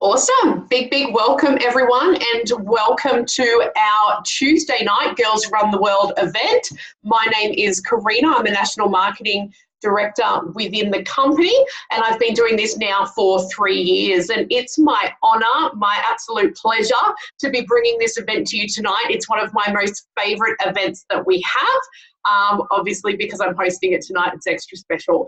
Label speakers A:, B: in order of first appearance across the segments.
A: Awesome. Big welcome, everyone, and welcome to our Tuesday night Girls Run the World event. My name is Karina. I'm a National Marketing Director within the company, and I've been doing this now for 3 years. And it's my honour, my absolute pleasure to be bringing this event to you tonight. It's one of my most favourite events that we have. Obviously, because I'm hosting it tonight, it's extra special.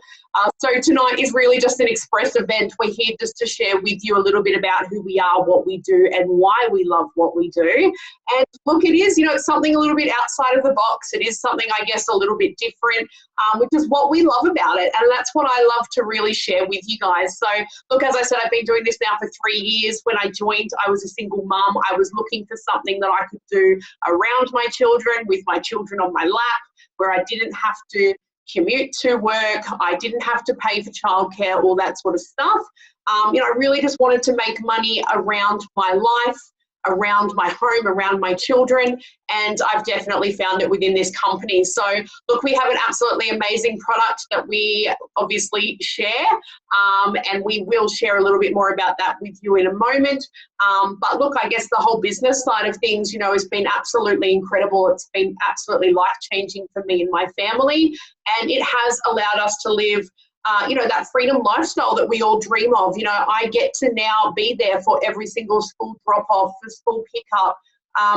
A: So tonight is really just an express event. We're here just to share with you a little bit about who we are, what we do, and why we love what we do. And look, it is, it's something a little bit outside of the box. It is something, I guess, a little bit different, which is what we love about it. And that's what I love to really share with you guys. So look, as I said, I've been doing this now for 3 years. When I joined, I was a single mum. I was looking for something that I could do around my children, with my children on my lap, where I didn't have to commute to work, I didn't have to pay for childcare, all that sort of stuff. I really just wanted to make money around my life, around my home, around my children, and I've definitely found it within this company. So look, we have an absolutely amazing product that we obviously share, and we will share a little bit more about that with you in a moment. But look, I guess the whole business side of things, has been absolutely incredible. It's been absolutely life-changing for me and my family, and it has allowed us to live that freedom lifestyle that we all dream of. I get to now be there for every single school drop-off, for school pickup.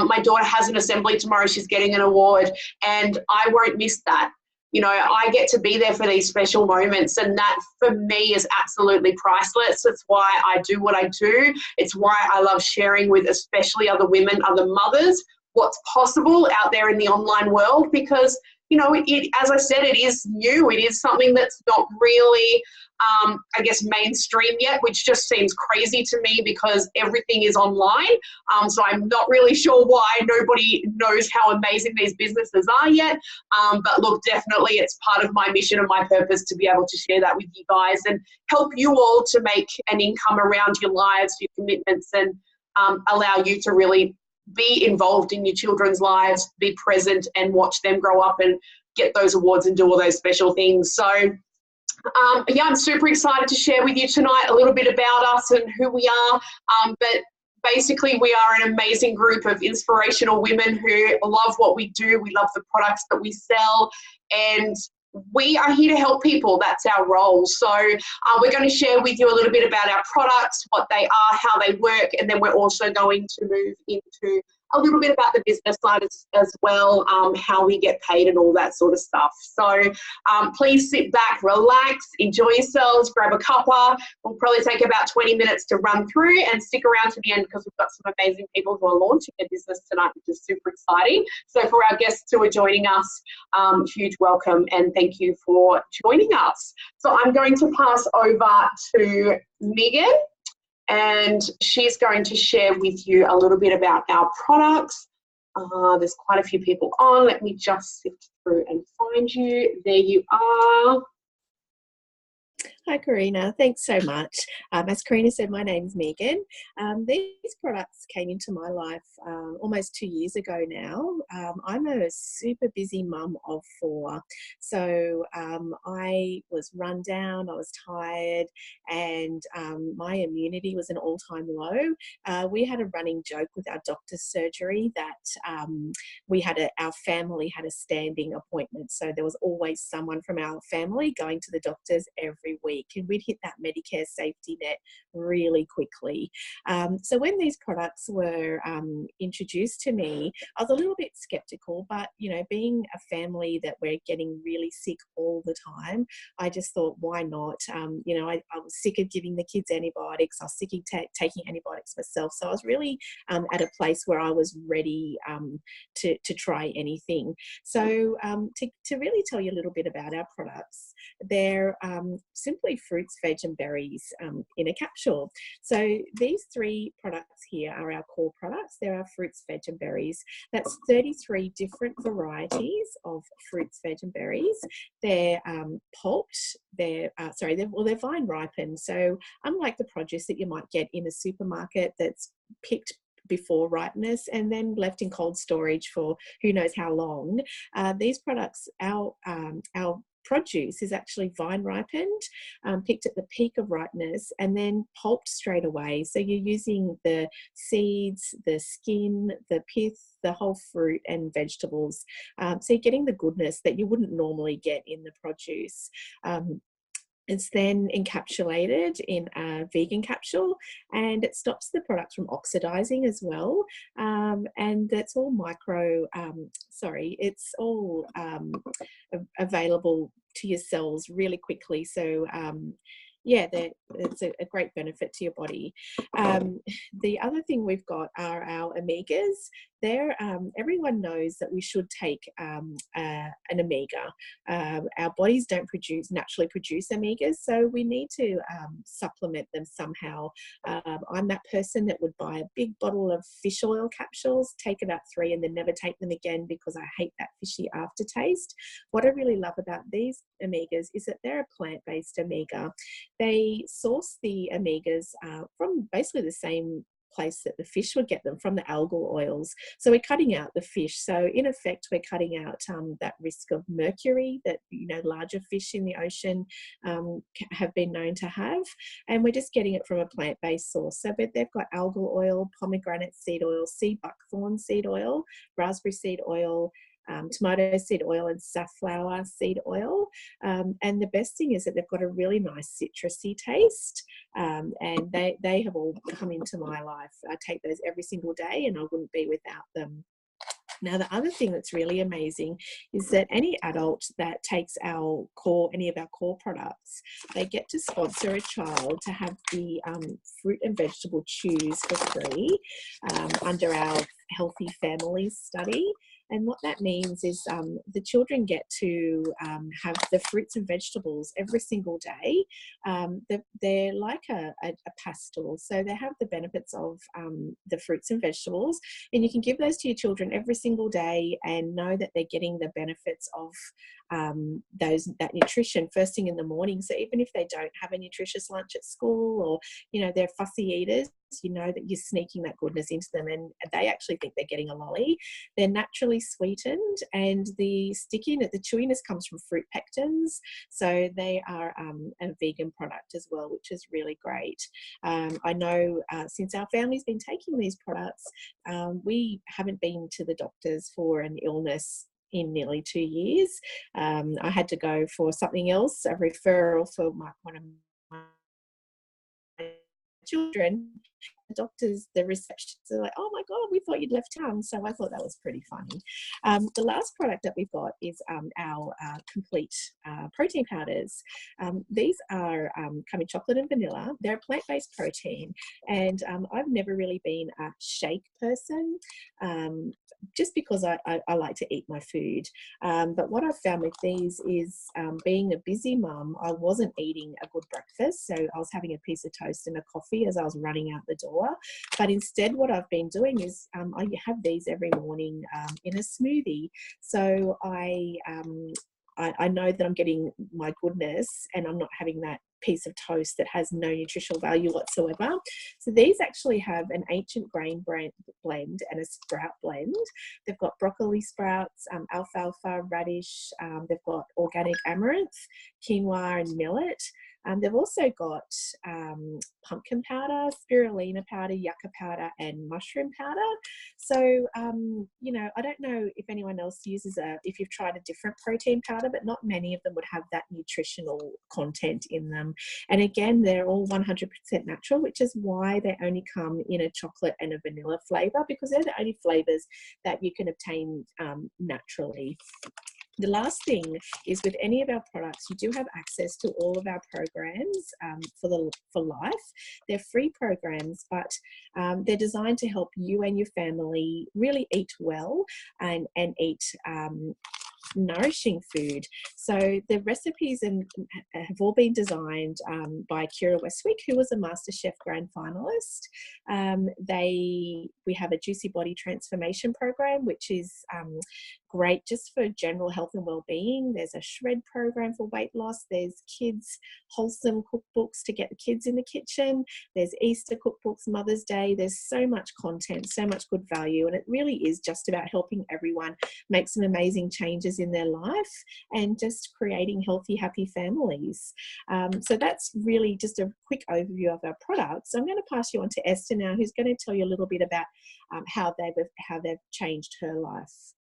A: My daughter has an assembly tomorrow. She's getting an award, and I won't miss that. I get to be there for these special moments, and that for me is absolutely priceless. It's why I do what I do. It's why I love sharing with especially other women, other mothers, what's possible out there in the online world, because as I said, it is new. It is something that's not really, mainstream yet, which just seems crazy to me because everything is online. So I'm not really sure why nobody knows how amazing these businesses are yet. But look, definitely it's part of my mission and my purpose to be able to share that with you guys and help you all to make an income around your lives, your commitments, and allow you to really be involved in your children's lives, be present and watch them grow up and get those awards and do all those special things. So, I'm super excited to share with you tonight a little bit about us and who we are. But basically, we are an amazing group of inspirational women who love what we do. We love the products that we sell, and we are here to help people. That's our role. So we're going to share with you a little bit about our products, what they are, how they work, and then we're also going to move into a little bit about the business side as well, how we get paid and all that sort of stuff. So please sit back, relax, enjoy yourselves, grab a cuppa. We'll probably take about 20 minutes to run through, and stick around to the end because we've got some amazing people who are launching their business tonight, which is super exciting. So for our guests who are joining us, huge welcome and thank you for joining us. So I'm going to pass over to Megan, and she's going to share with you a little bit about our products. There's quite a few people on. Let me just sift through and find you. There you are.
B: Hi, Karina. Thanks so much. As Karina said, my name's Megan. These products came into my life almost 2 years ago now. I'm a super busy mum of 4. So I was run down, I was tired, and my immunity was an all-time low. We had a running joke with our doctor's surgery that our family had a standing appointment. So there was always someone from our family going to the doctors every week, and we'd hit that Medicare safety net really quickly. So when these products were introduced to me, I was a little bit skeptical, but being a family that we're getting really sick all the time, I just thought, why not? I was sick of giving the kids antibiotics. I was sick of taking antibiotics myself. So I was really at a place where I was ready to try anything. So to really tell you a little bit about our products, they're simply fruits, veg and berries in a capsule. So these 3 products here are our core products. There are fruits, veg and berries. That's 33 different varieties of fruits, veg and berries. They're pulped. They're vine ripened. So unlike the produce that you might get in a supermarket that's picked before ripeness and then left in cold storage for who knows how long, these products, our produce is actually vine ripened, picked at the peak of ripeness, and then pulped straight away. So you're using the seeds, the skin, the pith, the whole fruit and vegetables. So you're getting the goodness that you wouldn't normally get in the produce. It's then encapsulated in a vegan capsule, and it stops the product from oxidizing as well. And that's all it's all available to your cells really quickly. So yeah, it's a great benefit to your body. The other thing we've got are our omegas. Everyone knows that we should take an omega. Our bodies don't naturally produce omegas, so we need to supplement them somehow. I'm that person that would buy a big bottle of fish oil capsules, take about 3 and then never take them again because I hate that fishy aftertaste. What I really love about these omegas is that they're a plant-based omega. They source the omegas from basically the same place that the fish would get them, from the algal oils. So we're cutting out the fish. So in effect, we're cutting out that risk of mercury that, you know, larger fish in the ocean have been known to have. And we're just getting it from a plant-based source. So they've got algal oil, pomegranate seed oil, sea buckthorn seed oil, raspberry seed oil, tomato seed oil and safflower seed oil. And the best thing is that they've got a really nice citrusy taste. And they have all come into my life. I take those every single day and I wouldn't be without them. Now, the other thing that's really amazing is that any adult that takes any of our core products, they get to sponsor a child to have the fruit and vegetable chews for free under our Healthy Families study. And what that means is the children get to have the fruits and vegetables every single day. They're like a pastel, so they have the benefits of the fruits and vegetables, and you can give those to your children every single day and know that they're getting the benefits of that nutrition first thing in the morning. So even if they don't have a nutritious lunch at school, or, you know, they're fussy eaters, you know that you're sneaking that goodness into them, and they actually think they're getting a lolly. They're naturally sweetened, and the chewiness comes from fruit pectins, so they are a vegan product as well, which is really great. I know since our family's been taking these products, we haven't been to the doctors for an illness in nearly 2 years. I had to go for something else, a referral for one of my children. The doctors, the receptionists are like, "Oh my God, we thought you'd left town." So I thought that was pretty funny. The last product that we've got is our complete protein powders. These are come in chocolate and vanilla. They're a plant-based protein, and I've never really been a shake person, just because I like to eat my food. But what I've found with these is, being a busy mum, I wasn't eating a good breakfast, so I was having a piece of toast and a coffee as I was running out the door. But instead, what I've been doing is I have these every morning in a smoothie. So I know that I'm getting my goodness, and I'm not having that piece of toast that has no nutritional value whatsoever. So these actually have an ancient grain blend and a sprout blend. They've got broccoli sprouts, alfalfa, radish. They've got organic amaranth, quinoa, and millet. They've also got pumpkin powder, spirulina powder, yucca powder, and mushroom powder. So, you know, I don't know if anyone else uses if you've tried a different protein powder, but not many of them would have that nutritional content in them. And again, they're all 100% natural, which is why they only come in a chocolate and a vanilla flavor, because they're the only flavors that you can obtain naturally. The last thing is, with any of our products, you do have access to all of our programs for life. They're free programs, but they're designed to help you and your family really eat well and eat nourishing food. So the recipes have all been designed by Kira Westwick, who was a MasterChef Grand Finalist. We have a Juicy Body Transformation Program, which is great just for general health and well-being. There's a shred program for weight loss. There's kids wholesome cookbooks to get the kids in the kitchen. There's Easter cookbooks, Mother's Day. There's so much content, so much good value, and it really is just about helping everyone make some amazing changes in their life and just creating healthy, happy families. So that's really just a quick overview of our products. I'm going to pass you on to Esther now, who's going to tell you a little bit about how they've changed her life.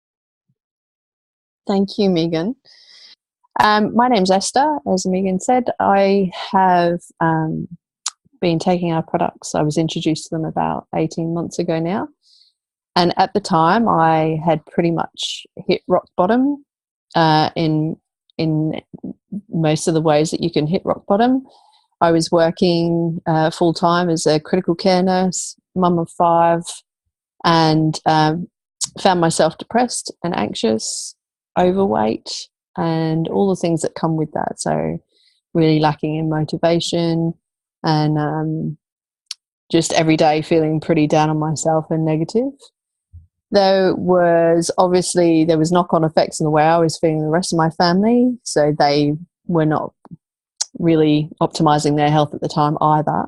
C: Thank you, Megan. My name's Esther. As Megan said, I have been taking our products. I was introduced to them about 18 months ago now. And at the time, I had pretty much hit rock bottom in most of the ways that you can hit rock bottom. I was working full-time as a critical care nurse, mum of 5, and found myself depressed and anxious, overweight, and all the things that come with that. So really lacking in motivation and just every day feeling pretty down on myself and negative. There was knock-on effects in the way I was feeling the rest of my family. So they were not really optimizing their health at the time either.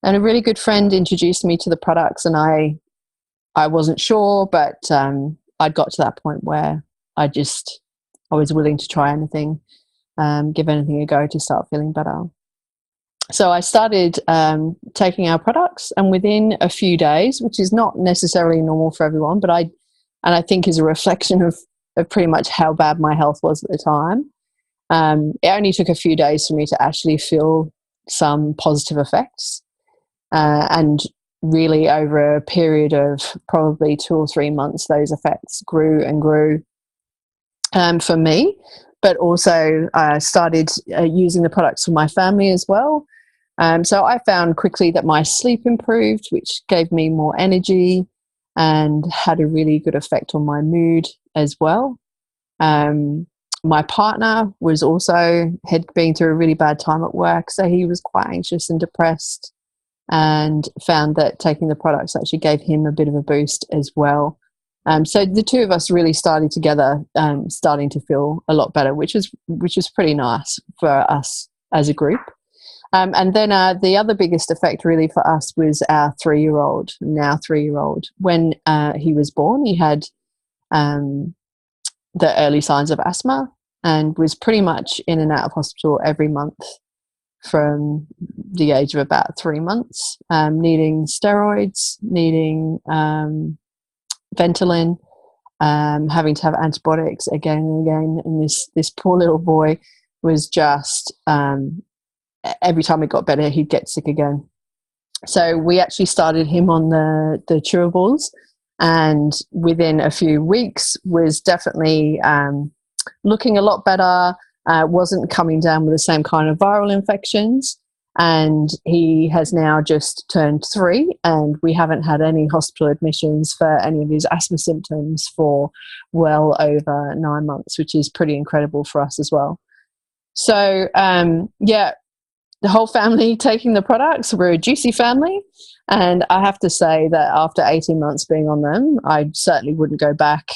C: And a really good friend introduced me to the products, and I wasn't sure, but I'd got to that point where I was willing to try anything, give anything a go to start feeling better. So I started taking our products, and within a few days, which is not necessarily normal for everyone, but I think is a reflection of pretty much how bad my health was at the time. It only took a few days for me to actually feel some positive effects, and really over a period of probably 2 or 3 months, those effects grew and grew for me, but also started using the products for my family as well. So I found quickly that my sleep improved, which gave me more energy and had a really good effect on my mood as well. My partner had been through a really bad time at work, so he was quite anxious and depressed, and found that taking the products actually gave him a bit of a boost as well. So the two of us really started together, starting to feel a lot better, which was pretty nice for us as a group. And then the other biggest effect really for us was our 3-year-old. When he was born, he had the early signs of asthma and was pretty much in and out of hospital every month from the age of about 3 months, needing steroids, needing Ventolin, having to have antibiotics again and again. And this poor little boy was just, every time it got better, he'd get sick again. So we actually started him on the chewables, and within a few weeks was definitely looking a lot better, wasn't coming down with the same kind of viral infections. And he has now just turned 3, and we haven't had any hospital admissions for any of his asthma symptoms for well over 9 months, which is pretty incredible for us as well. So, the whole family taking the products. We're a juicy family. And I have to say that after 18 months being on them, I certainly wouldn't go back.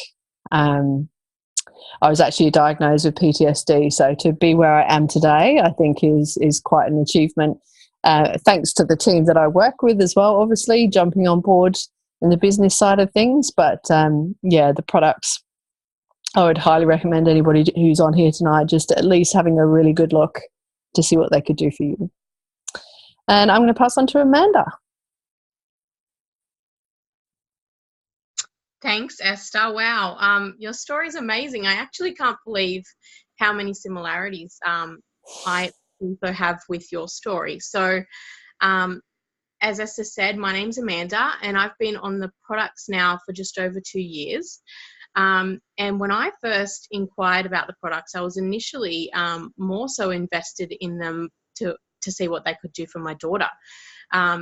C: I was actually diagnosed with PTSD, so to be where I am today, I think is quite an achievement. Thanks to the team that I work with as well, obviously, jumping on board in the business side of things. But the products, I would highly recommend anybody who's on here tonight just at least having a really good look to see what they could do for you. And I'm going to pass on to Amanda.
D: Thanks, Esther. Wow, your story is amazing. I actually can't believe how many similarities I also have with your story. So, as Esther said, my name's Amanda, and I've been on the products now for just over 2 years. And when I first inquired about the products, I was initially more so invested in them to see what they could do for my daughter.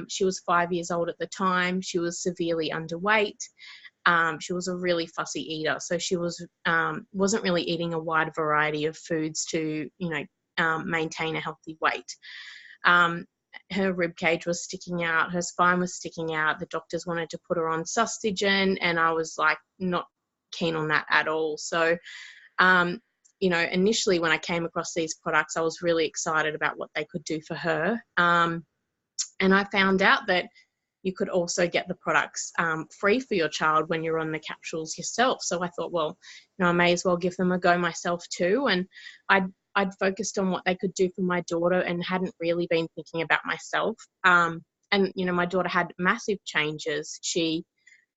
D: She was 5 years old at the time. She was severely underweight. She was a really fussy eater, so she wasn't really eating a wide variety of foods to, maintain a healthy weight. Her rib cage was sticking out, her spine was sticking out. The doctors wanted to put her on Sustagen, and I was like not keen on that at all. So, you know, initially when I came across these products, I was really excited about what they could do for her. And I found out that you could also get the products free for your child when you're on the capsules yourself. So I thought, well, you know, I may as well give them a go myself too. And I'd focused on what they could do for my daughter and hadn't really been thinking about myself. And, you know, my daughter had massive changes. She,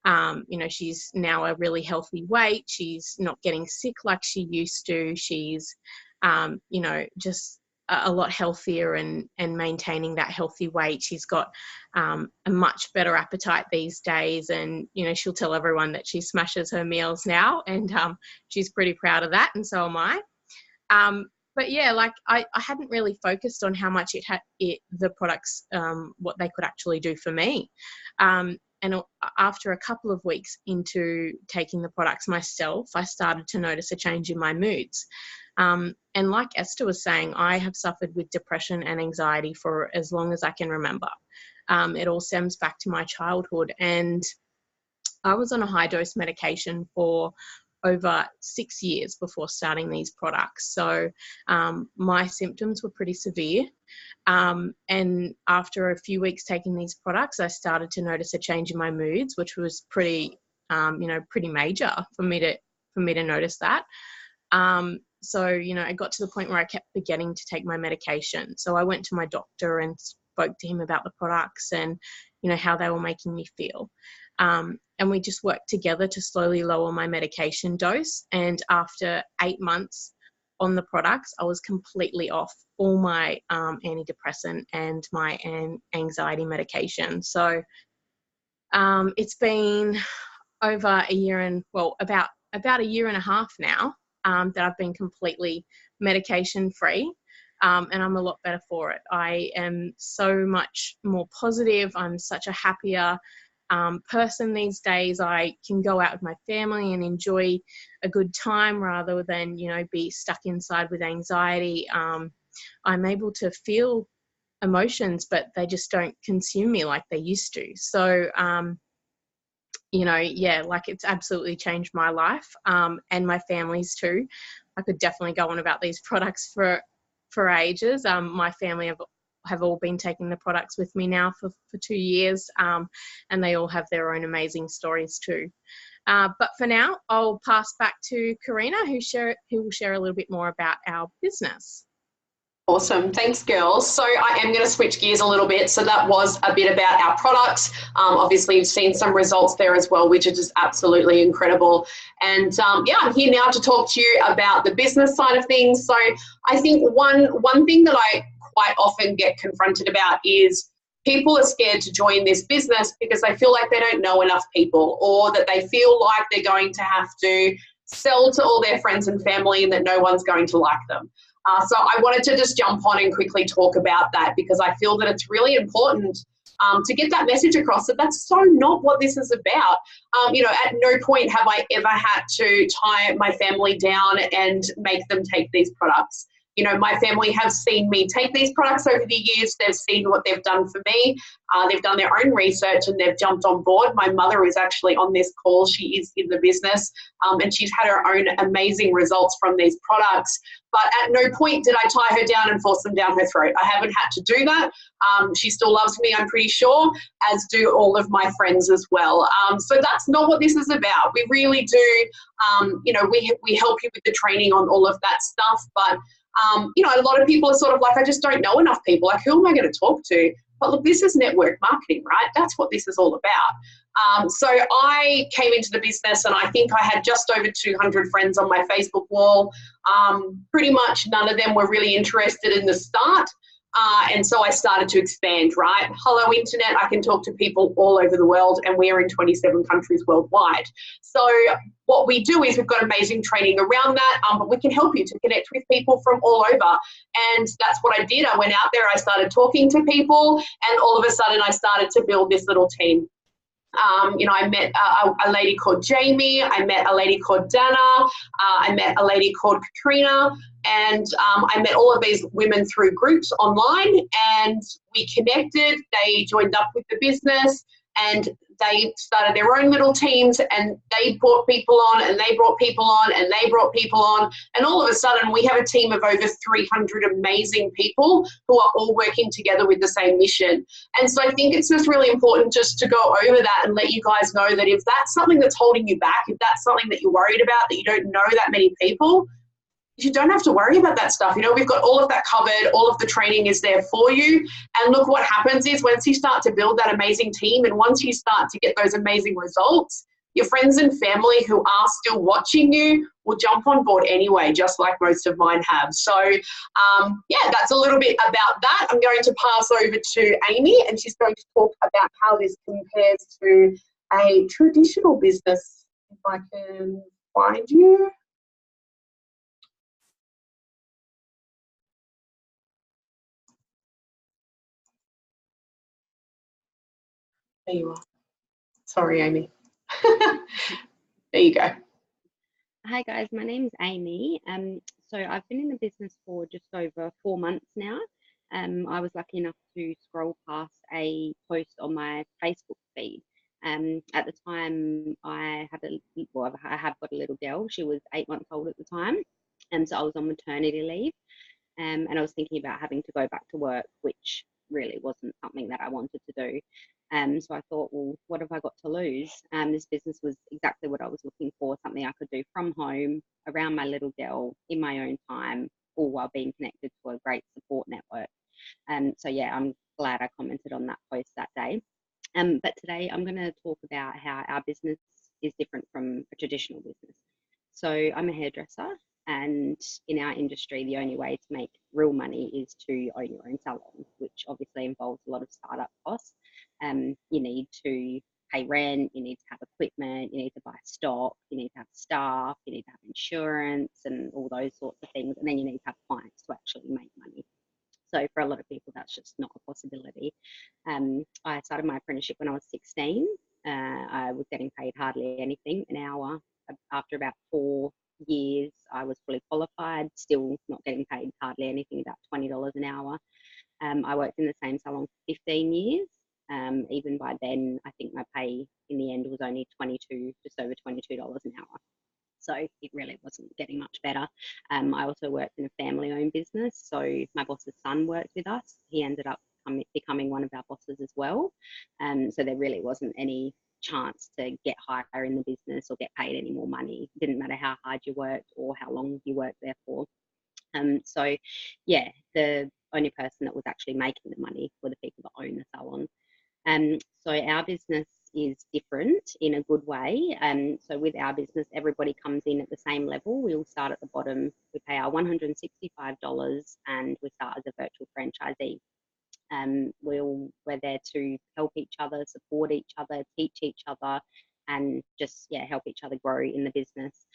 D: you know, she's now a really healthy weight. She's not getting sick like she used to. She's, you know, just a lot healthier and maintaining that healthy weight. She's got a much better appetite these days, and you know, she'll tell everyone that she smashes her meals now, and she's pretty proud of that, and so am I. But yeah, like I hadn't really focused on how much the products, what they could actually do for me. And after a couple of weeks into taking the products myself, I started to notice a change in my moods. And like Esther was saying, I have suffered with depression and anxiety for as long as I can remember. It all stems back to my childhood, and I was on a high dose medication for over 6 years before starting these products. So my symptoms were pretty severe. And after a few weeks taking these products, I started to notice a change in my moods, which was pretty, you know, pretty major for me to notice that. So, you know, I got to the point where I kept forgetting to take my medication. So I went to my doctor and spoke to him about the products and, you know, how they were making me feel. And we just worked together to slowly lower my medication dose. And after 8 months on the products, I was completely off all my antidepressant and my anxiety medication. So it's been over a year and, well, about a year and a half now that I've been completely medication free. And I'm a lot better for it. I am so much more positive. I'm such a happier person these days. I can go out with my family and enjoy a good time rather than, you know, be stuck inside with anxiety. I'm able to feel emotions, but they just don't consume me like they used to. So, you know, yeah, like it's absolutely changed my life and my family's too. I could definitely go on about these products for ages. My family have all been taking the products with me now for 2 years, and they all have their own amazing stories too. But for now, I'll pass back to Karina, who will share a little bit more about our business.
A: Awesome. Thanks, girls. So I am going to switch gears a little bit. So that was a bit about our products. Obviously, you've seen some results there as well, which are just absolutely incredible. And yeah, I'm here now to talk to you about the business side of things. So I think one thing that I quite often get confronted about is people are scared to join this business because they feel like they don't know enough people, or that they feel like they're going to have to sell to all their friends and family and that no one's going to like them. So I wanted to just jump on and quickly talk about that because I feel that it's really important to get that message across that that's so not what this is about. You know, at no point have I ever had to tie my family down and make them take these products. You know, my family have seen me take these products over the years. They've seen what they've done for me. They've done their own research and they've jumped on board. My mother is actually on this call. She is in the business and she's had her own amazing results from these products. But at no point did I tie her down and force them down her throat. I haven't had to do that. She still loves me, I'm pretty sure, as do all of my friends as well. So that's not what this is about. We really do, you know, we help you with the training on all of that stuff. But you know, a lot of people are sort of like, I just don't know enough people. Like, who am I going to talk to? But look, this is network marketing, right? That's what this is all about. So I came into the business and I think I had just over 200 friends on my Facebook wall. Pretty much none of them were really interested in the start. And so I started to expand, right? Hello, Internet. I can talk to people all over the world and we are in 27 countries worldwide. So what we do is we've got amazing training around that, but we can help you to connect with people from all over. And that's what I did. I went out there, I started talking to people, and all of a sudden I started to build this little team. You know, I met a lady called Jamie, I met a lady called Dana, I met a lady called Katrina, and I met all of these women through groups online, and we connected. They joined up with the business, and they started their own little teams, and they brought people on, and they brought people on, and they brought people on. And all of a sudden, we have a team of over 300 amazing people who are all working together with the same mission. And so I think it's just really important just to go over that and let you guys know that if that's something that's holding you back, if that's something that you're worried about, that you don't know that many people, you don't have to worry about that stuff. You know, we've got all of that covered. All of the training is there for you. And look, what happens is once you start to build that amazing team, and once you start to get those amazing results, your friends and family who are still watching you will jump on board anyway, just like most of mine have. So, yeah, that's a little bit about that. I'm going to pass over to Amy, and she's going to talk about how this compares to a traditional business. If I can find you. There you are. Sorry, Amy. There you go.
E: Hi guys, my name's Amy. So I've been in the business for just over 4 months now. I was lucky enough to scroll past a post on my Facebook feed. At the time, I have got a little girl. She was 8 months old at the time, and so I was on maternity leave. And I was thinking about having to go back to work, which really wasn't something that I wanted to do. So I thought, well, what have I got to lose? This business was exactly what I was looking for, something I could do from home, around my little girl, in my own time, all while being connected to a great support network. So yeah, I'm glad I commented on that post that day. But today I'm going to talk about how our business is different from a traditional business. So I'm a hairdresser, and in our industry, the only way to make real money is to own your own salon, which obviously involves a lot of startup costs. You need to pay rent, you need to have equipment, you need to buy stock, you need to have staff, you need to have insurance and all those sorts of things. And then you need to have clients to actually make money. So for a lot of people, that's just not a possibility. I started my apprenticeship when I was 16. I was getting paid hardly anything an hour. After about 4 years, I was fully qualified, still not getting paid hardly anything, about $20 an hour. I worked in the same salon for 15 years. Even by then, I think my pay in the end was only just over $22 an hour. So it really wasn't getting much better. I also worked in a family-owned business. So my boss's son worked with us. He ended up becoming one of our bosses as well. So there really wasn't any chance to get higher in the business or get paid any more money. It didn't matter how hard you worked or how long you worked there for. So yeah, the only person that was actually making the money were the people that own the salon. So our business is different in a good way. So with our business, everybody comes in at the same level. We all start at the bottom. We pay our $165 and we start as a virtual franchisee. We're there to help each other, support each other, teach each other, and just help each other grow in the business.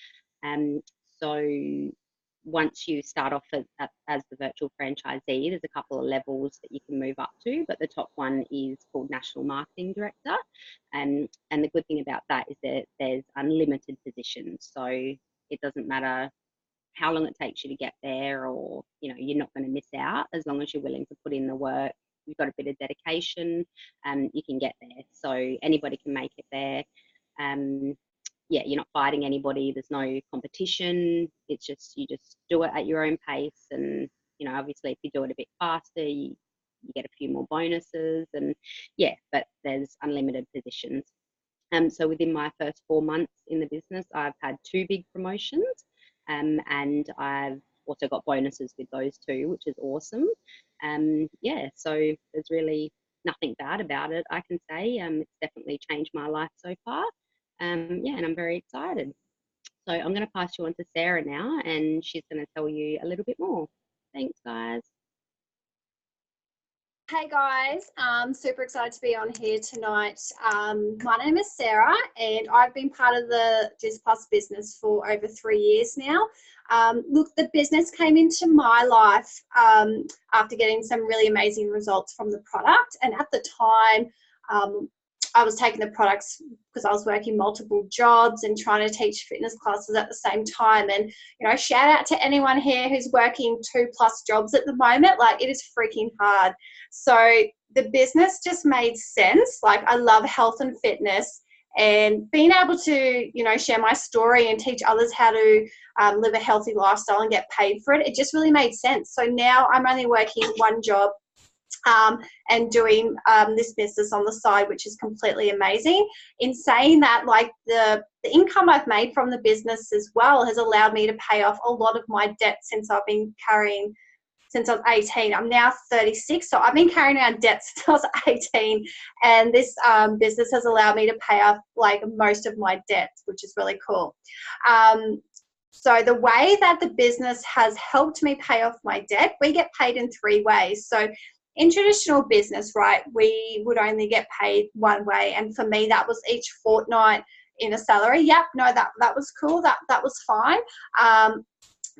E: So once you start off as the virtual franchisee, there's a couple of levels that you can move up to, but the top one is called National Marketing Director. And the good thing about that is that there's unlimited positions. So it doesn't matter how long it takes you to get there, or you're not going to miss out as long as you're willing to put in the work. You've got a bit of dedication, you can get there. So anybody can make it there. You're not fighting anybody. There's no competition. It's just, you just do it at your own pace. And, obviously if you do it a bit faster, you get a few more bonuses, and but there's unlimited positions. So within my first 4 months in the business, I've had 2 big promotions, and I've also got bonuses with those 2, which is awesome. So there's really nothing bad about it, I can say. It's definitely changed my life so far. And I'm very excited. So I'm going to pass you on to Sarah now, and she's going to tell you a little bit more. Thanks, guys.
F: Hey guys, super excited to be on here tonight. My name is Sarah, and I've been part of the Diz Plus business for over 3 years now. Look, the business came into my life after getting some really amazing results from the product, and at the time I was taking the products because I was working multiple jobs and trying to teach fitness classes at the same time. And, shout out to anyone here who's working 2+ jobs at the moment. Like, it is freaking hard. So the business just made sense. Like, I love health and fitness, and being able to, you know, share my story and teach others how to live a healthy lifestyle and get paid for it, it just really made sense. So now I'm only working one job and doing this business on the side, which is completely amazing. In saying that, like, the income I've made from the business as well has allowed me to pay off a lot of my debt since I've been carrying since I was 18. I'm now 36, so I've been carrying around debt since I was 18, and this business has allowed me to pay off like most of my debts, which is really cool. So the way that the business has helped me pay off my debt, we get paid in 3 ways. So in traditional business, right, we would only get paid one way, and for me that was each fortnight in a salary. Yep, no, that was cool. That was fine.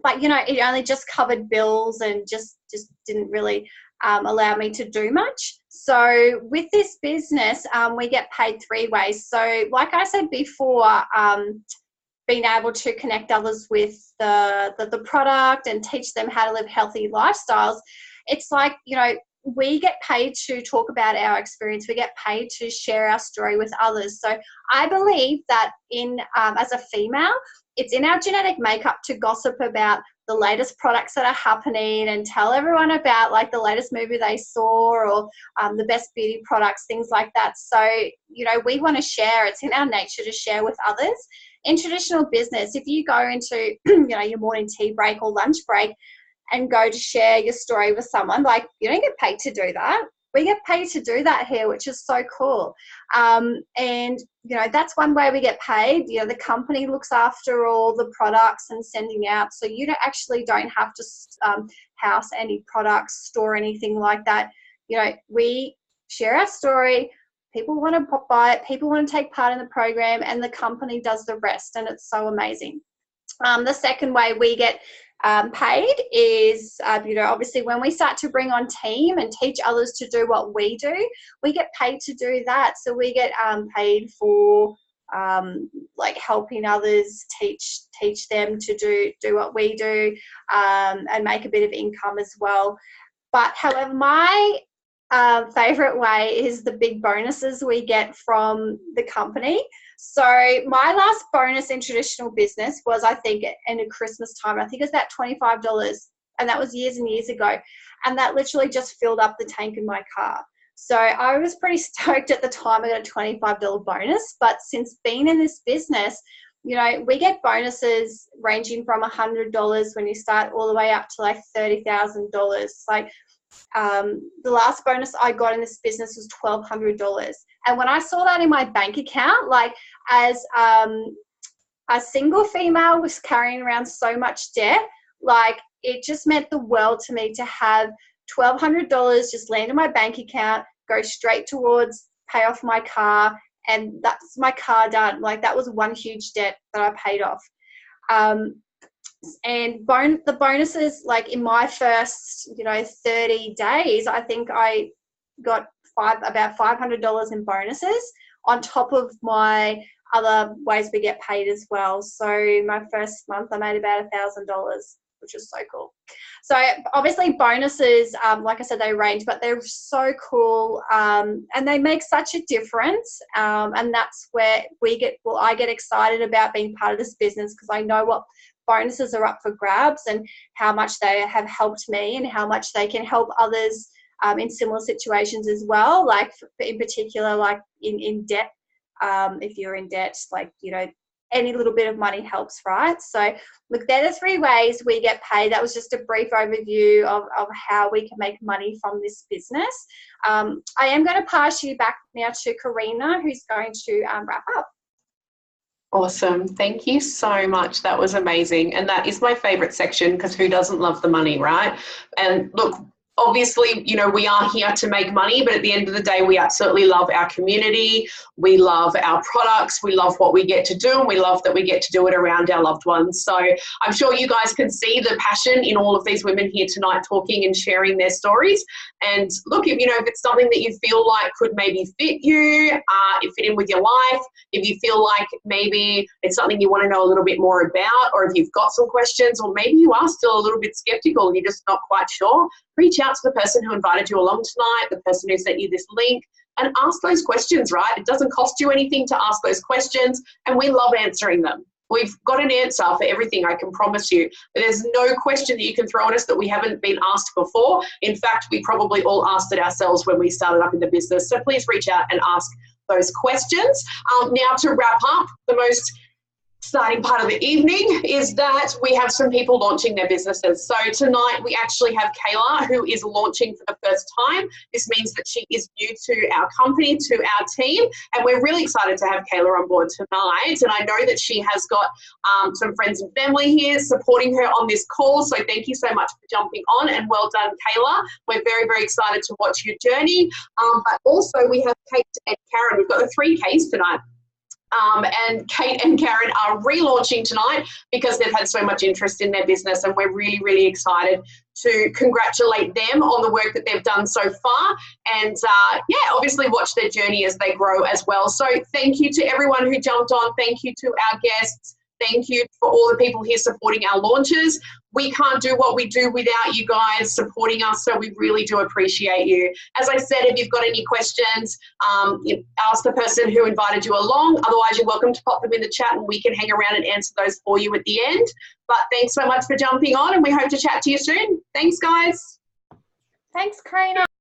F: But, you know, it only just covered bills and just didn't really allow me to do much. So with this business, we get paid 3 ways. So like I said before, being able to connect others with the product and teach them how to live healthy lifestyles, it's like, you know, we get paid to talk about our experience. We get paid to share our story with others. So I believe that as a female, it's in our genetic makeup to gossip about the latest products that are happening and tell everyone about like the latest movie they saw or the best beauty products, things like that. So, you know, we want to share. It's in our nature to share with others. In traditional business, if you go into, you know, your morning tea break or lunch break and go to share your story with someone, like, you don't get paid to do that. We get paid to do that here, which is so cool. And, you know, that's one way we get paid. You know, the company looks after all the products and sending out. So you don't have to house any products, store anything like that. You know, we share our story. People want to buy it. People want to take part in the program, and the company does the rest. And it's so amazing. The second way we get paid is, you know, obviously when we start to bring on team and teach others to do what we do, we get paid to do that. So we get paid for like helping others, teach them to do what we do, and make a bit of income as well. But however, my favorite way is the big bonuses we get from the company. So my last bonus in traditional business was, I think, in a Christmas time. I think it was about $25, and that was years and years ago. And that literally just filled up the tank in my car. So I was pretty stoked at the time I got a $25 bonus. But since being in this business, you know, we get bonuses ranging from $100 when you start all the way up to like $30,000. Like, the last bonus I got in this business was $1,200. And when I saw that in my bank account, like, as a single female was carrying around so much debt, like, it just meant the world to me to have $1,200 just land in my bank account, go straight towards pay off my car, and that's my car done. Like, that was one huge debt that I paid off. And the bonuses, like in my first, you know, 30 days, I think I got about $500 in bonuses on top of my other ways we get paid as well. So my first month I made about $1,000, which is so cool. So obviously bonuses, like I said, they range, but they're so cool, and they make such a difference. And that's where I get excited about being part of this business, because I know what bonuses are up for grabs and how much they have helped me and how much they can help others in similar situations as well. Like, in particular, like in debt, if you're in debt, like, you know, any little bit of money helps, right? So look, they're the 3 ways we get paid. That was just a brief overview of how we can make money from this business. I am going to pass you back now to Karina, who's going to wrap up.
A: Awesome. Thank you so much. That was amazing. And that is my favorite section, because who doesn't love the money, right? And look, obviously, you know, we are here to make money, but at the end of the day, we absolutely love our community. We love our products. We love what we get to do, and we love that we get to do it around our loved ones. So I'm sure you guys can see the passion in all of these women here tonight talking and sharing their stories. And look, if it's something that you feel like could maybe fit you, fit in with your life, if you feel like maybe it's something you want to know a little bit more about, or if you've got some questions, or maybe you are still a little bit skeptical and you're just not quite sure, reach out to the person who invited you along tonight, the person who sent you this link, and ask those questions, right? It doesn't cost you anything to ask those questions, and we love answering them. We've got an answer for everything, I can promise you. There's no question that you can throw at us that we haven't been asked before. In fact, we probably all asked it ourselves when we started up in the business. So please reach out and ask those questions. Now to wrap up, the most exciting part of the evening is that we have some people launching their businesses. So tonight we actually have Kayla, who is launching for the first time. This means that she is new to our company, to our team, and we're really excited to have Kayla on board tonight. And I know that she has got some friends and family here supporting her on this call. So thank you so much for jumping on, and well done, Kayla. We're very, very excited to watch your journey. But also we have Kate and Karen. We've got the 3 Ks tonight. And Kate and Karen are relaunching tonight because they've had so much interest in their business, and we're really, really excited to congratulate them on the work that they've done so far, and obviously watch their journey as they grow as well. So thank you to everyone who jumped on. Thank you to our guests. Thank you for all the people here supporting our launches. We can't do what we do without you guys supporting us, so we really do appreciate you. As I said, if you've got any questions, ask the person who invited you along. Otherwise, you're welcome to pop them in the chat and we can hang around and answer those for you at the end. But thanks so much for jumping on, and we hope to chat to you soon. Thanks, guys.
F: Thanks, Karina.